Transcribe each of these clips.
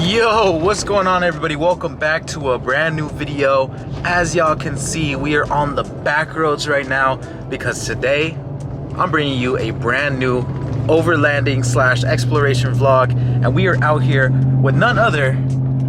Yo, what's going on everybody? Welcome back to a brand new video. As y'all can see, we are on the back roads right now because today I'm bringing you a brand new overlanding / exploration vlog, and we are out here with none other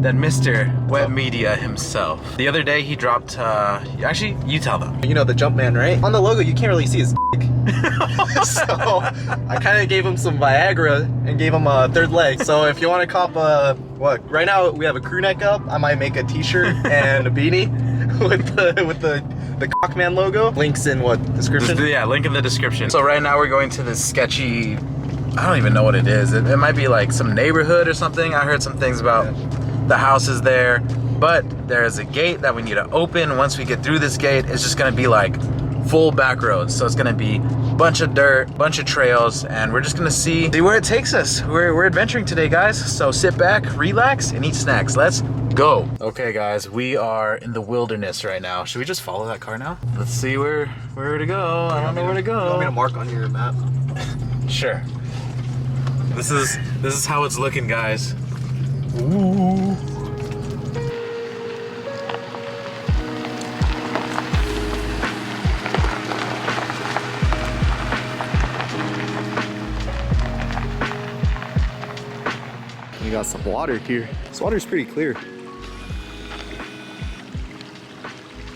than Mr. Web Media himself. The other day he dropped, actually, you tell them. You know the Jumpman, right? On the logo you can't really see his dick. So I kind of gave him some Viagra and gave him a third leg. So if you want to cop what? Right now we have a crew neck up. I might make a t-shirt and a beanie with the Cockman logo. Links in what description? Yeah, link in the description. So right now we're going to this sketchy, I don't even know what it is. It might be like some neighborhood or something. I heard some things about the houses there, but there is a gate that we need to open. Once we get through this gate, it's just gonna be like full back roads. So it's gonna be a bunch of dirt, bunch of trails, and we're just gonna see where it takes us. We're adventuring today, guys. So sit back, relax, and eat snacks. Let's go. Okay, guys, we are in the wilderness right now. Should we just follow that car now? Let's see where to go. I don't know where to go. You want me to mark on your map? Sure. This is how it's looking, guys. Ooh. We got some water here. This water's pretty clear.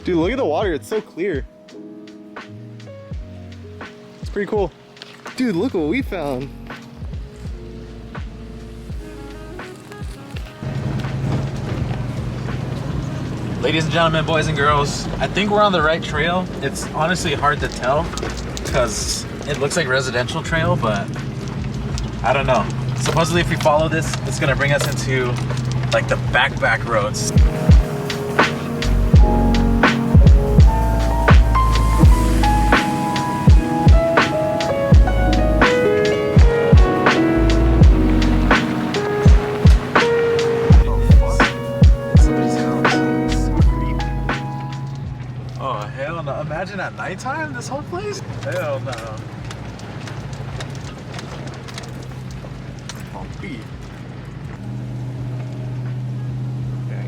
Dude, look at the water. It's so clear. It's pretty cool. Dude, look what we found. Ladies and gentlemen, boys and girls, I think we're on the right trail. It's honestly hard to tell because it looks like residential trail, but I don't know. Supposedly if we follow this, it's gonna bring us into like the back roads. Imagine at nighttime, this whole place? Hell no. Bumpy.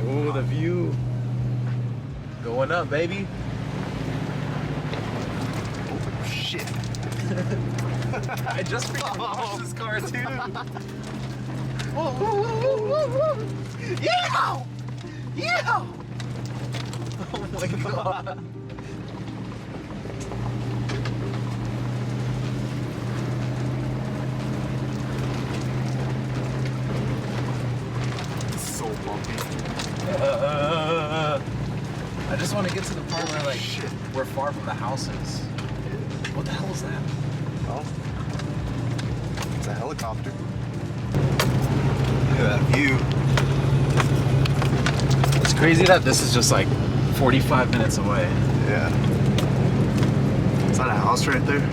Oh, the view. Going up, baby. Oh, shit. I just freaking washed this car, too. Whoa, whoa, whoa, whoa, whoa. Yeah! Yeah! Oh my god. I just want to get to the part where like we're far from the houses. What the hell is that? Oh, it's a helicopter. Look at that view. It's crazy that this is just like 45 minutes away. Yeah. Is that a house right there?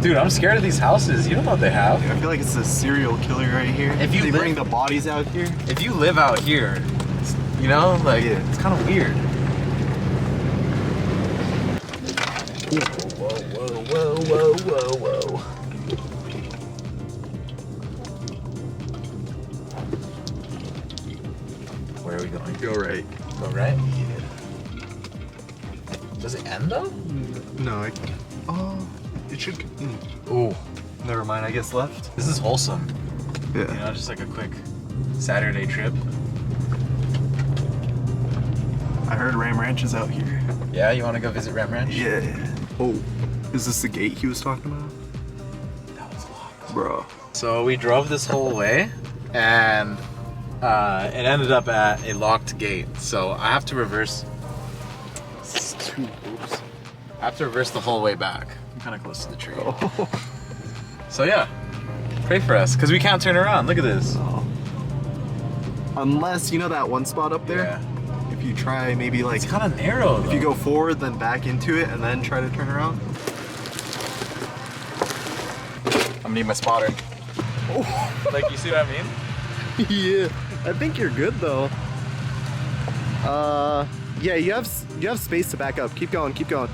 Dude, I'm scared of these houses. You don't know what they have. I feel like it's a serial killer right here. If you they bring the bodies out here. If you live out here, you know, like it's kind of weird. Whoa, whoa, whoa, whoa, whoa, whoa. Where are we going? Go right. Go right? Yeah. Does it end though? No, it should. Oh, Never mind, I guess left. this is wholesome. Yeah. You know, just like a quick Saturday trip. I heard Ram Ranch is out here. Yeah, you want to go visit Ram Ranch? Yeah. Oh, is this the gate he was talking about? That was locked. Bro. So we drove this whole way, and it ended up at a locked gate. So I have to reverse. Oops. I have to reverse the whole way back. I'm kind of close to the tree. Oh. So yeah, pray for us, because we can't turn around. Look at this. Oh. Unless, you know that one spot up there? Yeah. If you try maybe like... It's kind of narrow though. If you go forward, then back into it, and then try to turn around. I'm gonna need my spotter. Oh. Like, you see what I mean? Yeah, I think you're good though. Yeah, you have space to back up. Keep going, keep going.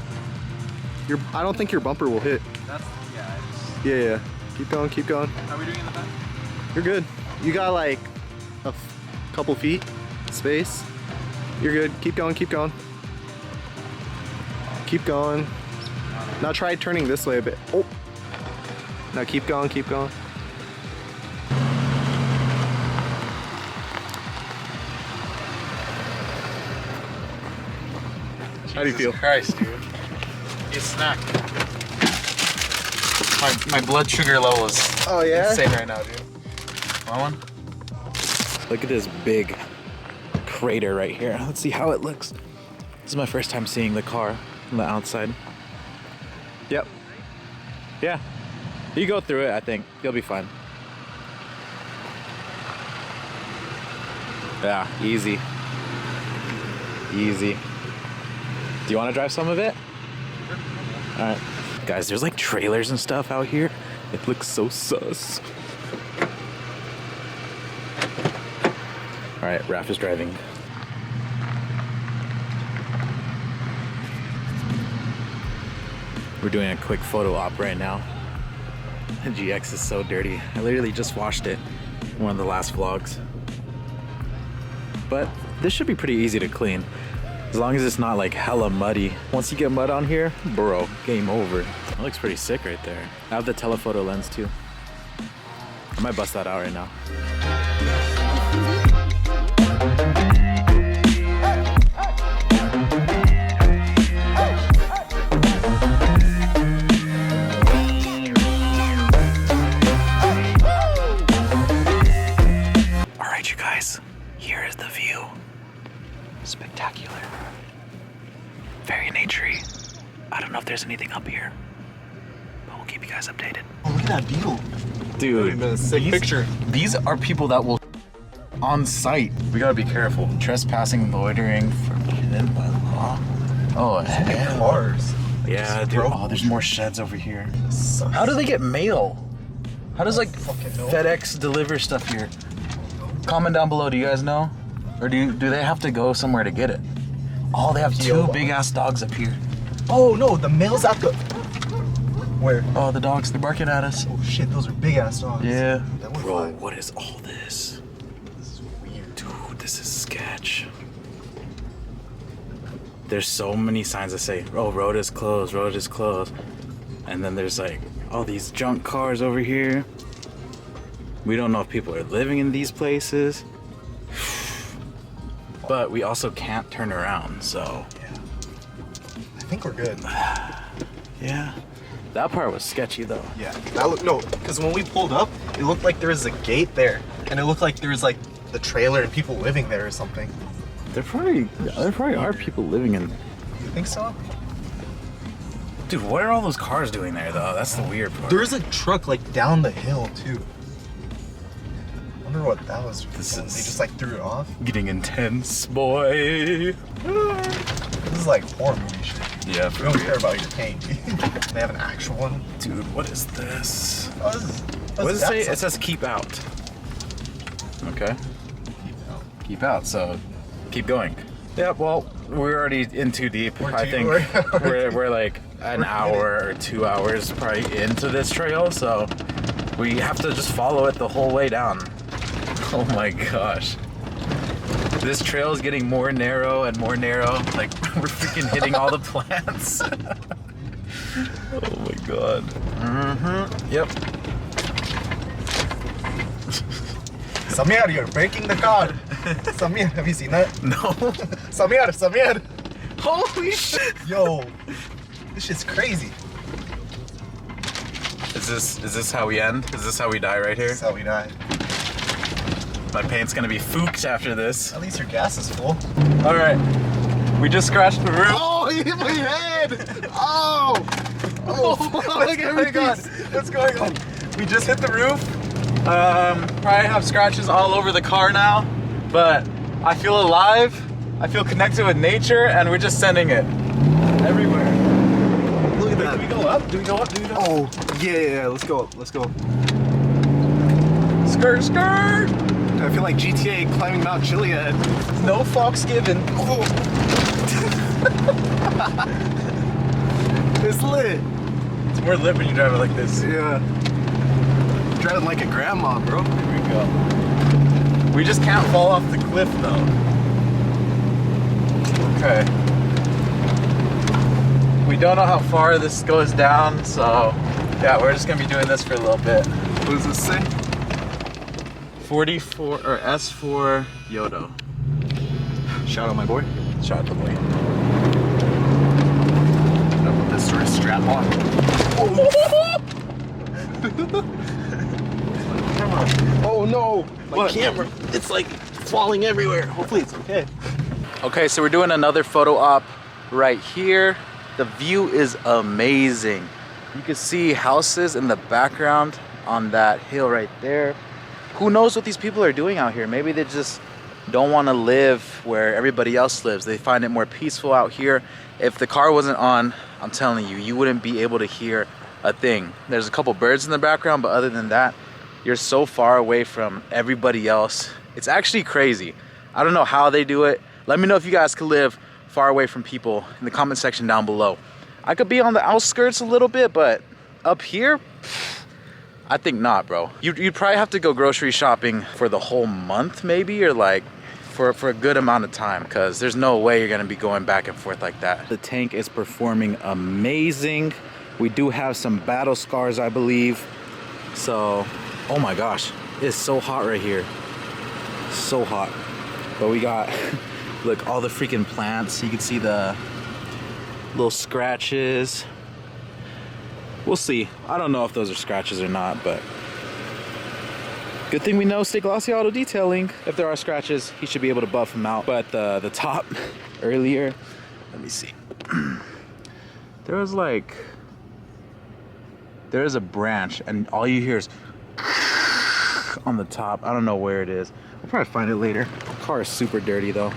I don't think your bumper will hit. That's, yeah, Yeah. Keep going, keep going. How are we doing in the back? You're good. You got like a couple feet space. You're good. Keep going, keep going. Keep going. Now try turning this way a bit. Oh. Now keep going, keep going. How do you feel? Christ, dude. Get snack. My blood sugar level is insane right now, dude. Want one? Look at this big crater right here. Let's see how it looks. This is my first time seeing the car from the outside. Yep. Yeah. You go through it, I think. You'll be fine. Yeah, easy. Easy. Do you want to drive some of it? All right. Guys, there's like trailers and stuff out here. It looks so sus. All right, Raph is driving. We're doing a quick photo op right now. The GX is so dirty. I literally just washed it in one of the last vlogs. But this should be pretty easy to clean. As long as it's not like hella muddy. Once you get mud on here, bro, game over. That looks pretty sick right there. I have the telephoto lens too. I might bust that out right now. All right, you guys, here is the view. Spectacular. Very naturey. I don't know if there's anything up here, but we'll keep you guys updated. Oh, look at that beetle. Dude, A sick picture. These are people that will on site. We gotta be careful. Trespassing, loitering, forbidden by law. Oh, hell. Cars. Yeah, dude. Oh, there's more sheds over here. How do they get mail? How does like Fucking know. FedEx deliver stuff here? Comment down below. Do you guys know? Or do they have to go somewhere to get it? Oh, they have two big ass dogs up here. Oh no, the mail's at the... Where? Oh, the dogs, they're barking at us. Oh shit, those are big ass dogs. Yeah. That would Bro, fly. what is all this? This is weird. Dude, this is sketch. There's so many signs that say, oh, road is closed, road is closed. And then there's like all these junk cars over here. We don't know if people are living in these places. But we also can't turn around, so. Yeah. I think we're good. Yeah. That part was sketchy though. Yeah. That look, no, because when we pulled up, it looked like there was a gate there. And it looked like there was like the trailer and people living there or something. There probably are people living in. You think so? Dude, what are all those cars doing there though? That's the weird part. There's a truck like down the hill too. I wonder what that was. This They is- just like threw it off. Getting intense, boy. This is like horror movie shit. Yeah, We don't care about your paint. They have an actual one. Dude, what is this? Oh, this is, What does it say? It says keep out. Okay. Keep out, so keep going. Yeah, well, we're already in too deep. I think we're like an hour or 2 hours probably into this trail, so we have to just follow it the whole way down. Oh my gosh. This trail is getting more narrow and more narrow. Like, we're freaking hitting all the plants. Oh my god. Mm-hmm. Yep. Samir, you're breaking the car. Samir, have you seen that? No. Samir. Holy shit. Yo, this shit's crazy. Is this how we end? Is this how we die right here? This is how we die. My paint's gonna be fooked after this. At least your gas is full. All right, we just scratched the roof. Oh, he hit my head! Oh! Oh, what's going on? What's going on? We just hit the roof. Probably have scratches all over the car now, but I feel alive. I feel connected with nature, and we're just sending it everywhere. Look at Do that. we go up? Do we go up? Do we go up? Oh, yeah, let's go. Let's go. Skirt, skirt! I feel like GTA climbing Mount Chiliad. No fucks given. It's lit. It's more lit when you drive it like this. Yeah. Driving like a grandma, bro. Here we go. We just can't fall off the cliff though. Okay. We don't know how far this goes down, so yeah, we're just gonna be doing this for a little bit. What does this say? 44 or S4 Yodo. Shout out my boy. Shout out the boy. I put this sort of strap on. Oh no! My camera, it's like falling everywhere. Hopefully it's okay. Okay, so we're doing another photo op right here. The view is amazing. You can see houses in the background on that hill right there. Who knows what these people are doing out here? Maybe they just don't want to live where everybody else lives. They find it more peaceful out here. If the car wasn't on, I'm telling you, you wouldn't be able to hear a thing. There's a couple birds in the background, but other than that, you're so far away from everybody else. It's actually crazy. I don't know how they do it. Let me know if you guys could live far away from people in the comment section down below. I could be on the outskirts a little bit, but up here, I think not, bro. You'd probably have to go grocery shopping for the whole month maybe, or like for a good amount of time, because there's no way you're gonna be going back and forth like that. The tank is performing amazing. We do have some battle scars, I believe. So, oh my gosh, it's so hot right here. So hot. But we got, look, all the freaking plants. You can see the little scratches. We'll see. I don't know if those are scratches or not, but good thing we know Stay Glossy Auto Detailing. If there are scratches, he should be able to buff them out. But the top earlier, let me see. There was like, there's a branch and all you hear is on the top. I don't know where it is. We'll probably find it later. The car is super dirty though.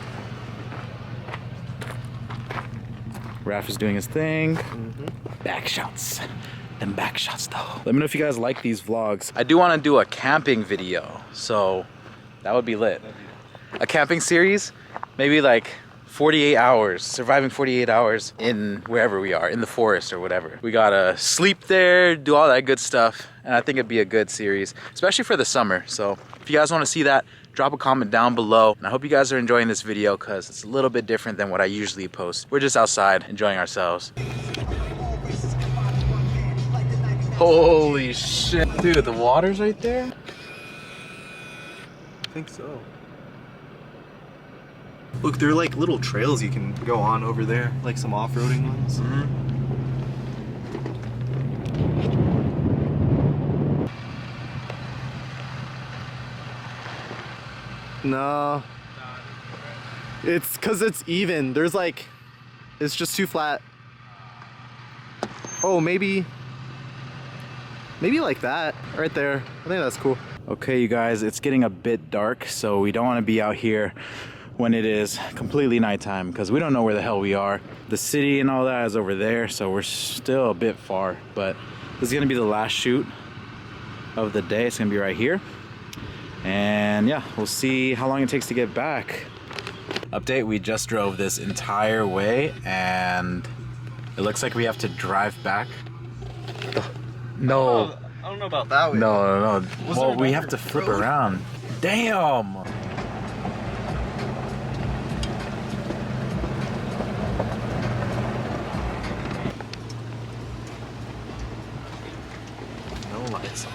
Raph is doing his thing. Back shots. Them back shots though. Let me know if you guys like these vlogs. I do want to do a camping video, so that would be lit. A camping series, maybe like 48 hours, surviving 48 hours in wherever we are, in the forest or whatever. We gotta sleep there, do all that good stuff, and I think it'd be a good series, especially for the summer. So if you guys want to see that, drop a comment down below. And I hope you guys are enjoying this video because it's a little bit different than what I usually post. We're just outside enjoying ourselves. Holy shit. Dude, the water's right there? I think so. Look, there are like little trails you can go on over there, like some off-roading ones. No. It's because it's even. There's like, it's just too flat. Oh, maybe like that right there. I think that's cool. Okay, you guys, it's getting a bit dark, so we don't want to be out here when it is completely nighttime because we don't know where the hell we are. The city and all that is over there, so we're still a bit far, but this is gonna be the last shoot of the day. It's gonna be right here. And yeah, we'll see how long it takes to get back. Update, we just drove this entire way and it looks like we have to drive back. No. I don't know about that way. No. Well, we have to flip around. Damn! No lights on.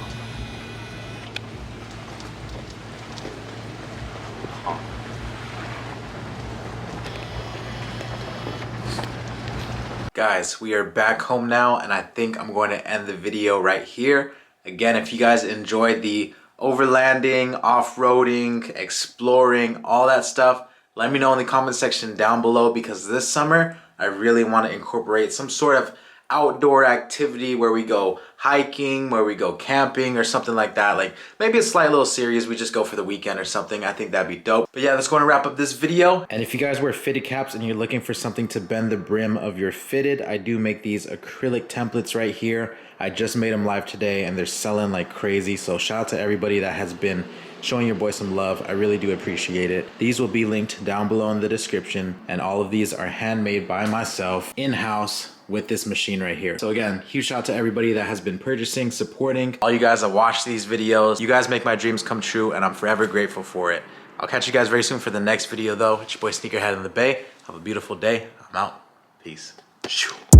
Guys, we are back home now, and I think I'm going to end the video right here. Again, if you guys enjoyed the overlanding, off-roading, exploring, all that stuff, let me know in the comment section down below, because this summer I really want to incorporate some sort of outdoor activity where we go hiking, where we go camping or something like that. Like maybe a slight little series, we just go for the weekend or something. I think that'd be dope. But yeah, that's going to wrap up this video. And if you guys wear fitted caps and you're looking for something to bend the brim of your fitted, I do make these acrylic templates right here. I just made them live today and they're selling like crazy. So shout out to everybody that has been showing your boy some love. I really do appreciate it. These will be linked down below in the description, and all of these are handmade by myself in-house with this machine right here. So again, huge shout out to everybody that has been purchasing, supporting. All you guys that watch these videos, you guys make my dreams come true, and I'm forever grateful for it. I'll catch you guys very soon for the next video though. It's your boy Sneakerhead in the Bay. Have a beautiful day. I'm out. Peace. Shoo.